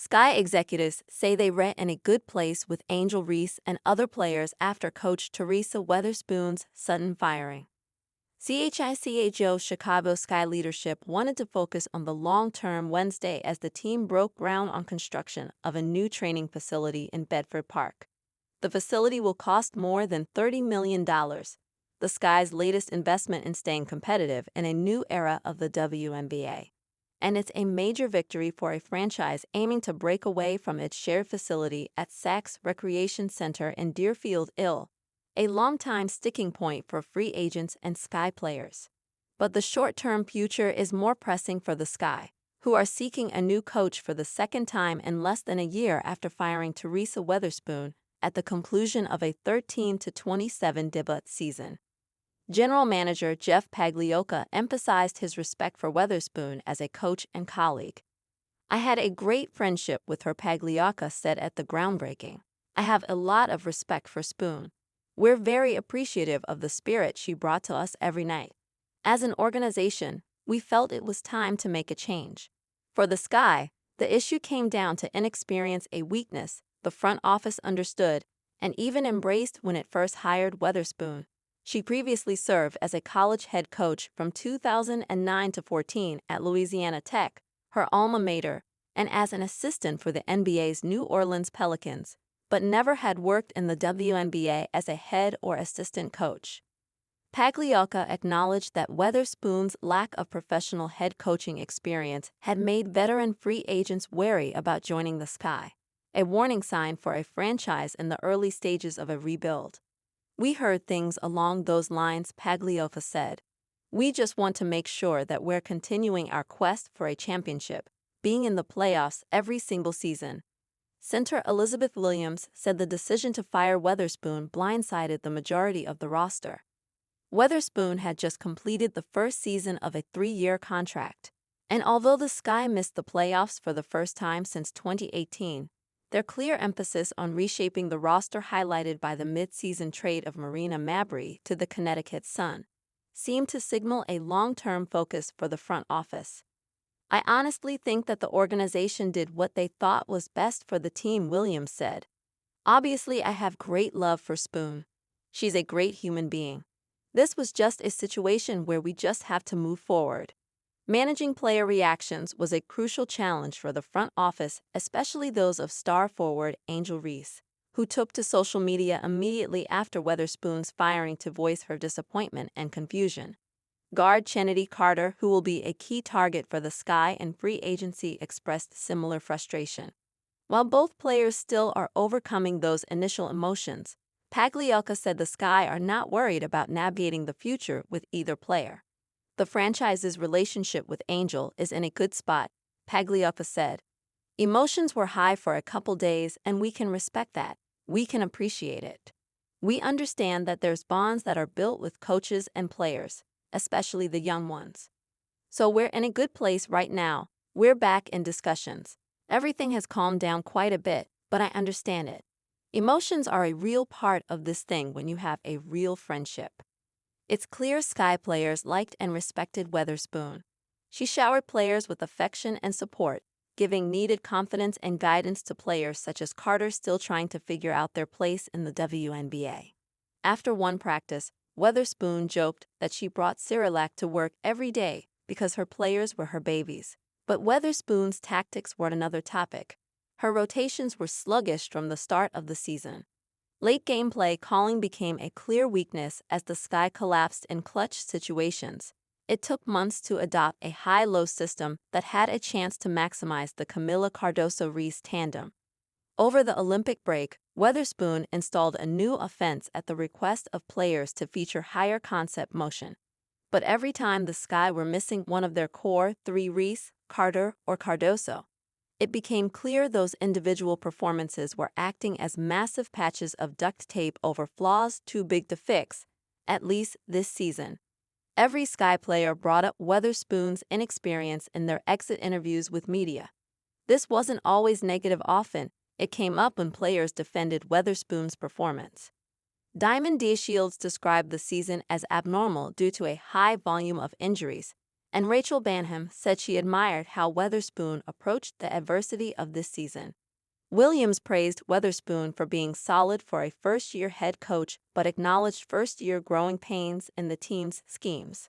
Sky executives say they were in a good place with Angel Reese and other players after coach Teresa Weatherspoon's sudden firing. CHICHO Chicago Sky leadership wanted to focus on the long term Wednesday as the team broke ground on construction of a new training facility in Bedford Park. The facility will cost more than $30 million, the Sky's latest investment in staying competitive in a new era of the WNBA. And it's a major victory for a franchise aiming to break away from its shared facility at Saks Recreation Center in Deerfield, Ill, a longtime sticking point for free agents and Sky players. But the short-term future is more pressing for the Sky, who are seeking a new coach for the second time in less than a year after firing Teresa Weatherspoon at the conclusion of a 13-27 debut season. General Manager Jeff Pagliocca emphasized his respect for Weatherspoon as a coach and colleague. "I had a great friendship with her," Pagliocca said at the groundbreaking. "I have a lot of respect for Spoon. We're very appreciative of the spirit she brought to us every night. As an organization, we felt it was time to make a change." For the Sky, the issue came down to inexperience, a weakness the front office understood and even embraced when it first hired Weatherspoon. She previously served as a college head coach from 2009 to 14 at Louisiana Tech, her alma mater, and as an assistant for the NBA's New Orleans Pelicans, but never had worked in the WNBA as a head or assistant coach. Pagliocca acknowledged that Weatherspoon's lack of professional head coaching experience had made veteran free agents wary about joining the Sky, a warning sign for a franchise in the early stages of a rebuild. "We heard things along those lines," Pagliocca said. "We just want to make sure that we're continuing our quest for a championship, being in the playoffs every single season." Center Elizabeth Williams said the decision to fire Weatherspoon blindsided the majority of the roster. Weatherspoon had just completed the first season of a 3-year contract, and although the Sky missed the playoffs for the first time since 2018, their clear emphasis on reshaping the roster, highlighted by the mid-season trade of Marina Mabrey to the Connecticut Sun, seemed to signal a long-term focus for the front office. "I honestly think that the organization did what they thought was best for the team," Williams said. "Obviously, I have great love for Spoon. She's a great human being. This was just a situation where we just have to move forward." Managing player reactions was a crucial challenge for the front office, especially those of star forward Angel Reese, who took to social media immediately after Weatherspoon's firing to voice her disappointment and confusion. Guard Chennedy Carter, who will be a key target for the Sky in free agency, expressed similar frustration. While both players still are overcoming those initial emotions, Pagliocca said the Sky are not worried about navigating the future with either player. "The franchise's relationship with Angel is in a good spot," Pagliocca said. "Emotions were high for a couple days, and we can respect that. We can appreciate it. We understand that there's bonds that are built with coaches and players, especially the young ones. So we're in a good place right now. We're back in discussions. Everything has calmed down quite a bit, but I understand it. Emotions are a real part of this thing when you have a real friendship." It's clear Sky players liked and respected Weatherspoon. She showered players with affection and support, giving needed confidence and guidance to players such as Carter, still trying to figure out their place in the WNBA. After one practice, Weatherspoon joked that she brought Cerelac to work every day because her players were her babies. But Weatherspoon's tactics were another topic. Her rotations were sluggish from the start of the season. Late gameplay calling became a clear weakness as the Sky collapsed in clutch situations. It took months to adopt a high-low system that had a chance to maximize the Camila Cardoso-Reese tandem. Over the Olympic break, Weatherspoon installed a new offense at the request of players to feature higher concept motion. But every time the Sky were missing one of their core three, Reese, Carter, or Cardoso, it became clear those individual performances were acting as massive patches of duct tape over flaws too big to fix, at least this season. Every Sky player brought up Weatherspoon's inexperience in their exit interviews with media. This wasn't always negative. Often, it came up when players defended Weatherspoon's performance. Diamond D. Shields described the season as abnormal due to a high volume of injuries, And Rachel Banham said she admired how Weatherspoon approached the adversity of this season. Williams praised Weatherspoon for being solid for a first-year head coach but acknowledged first-year growing pains in the team's schemes.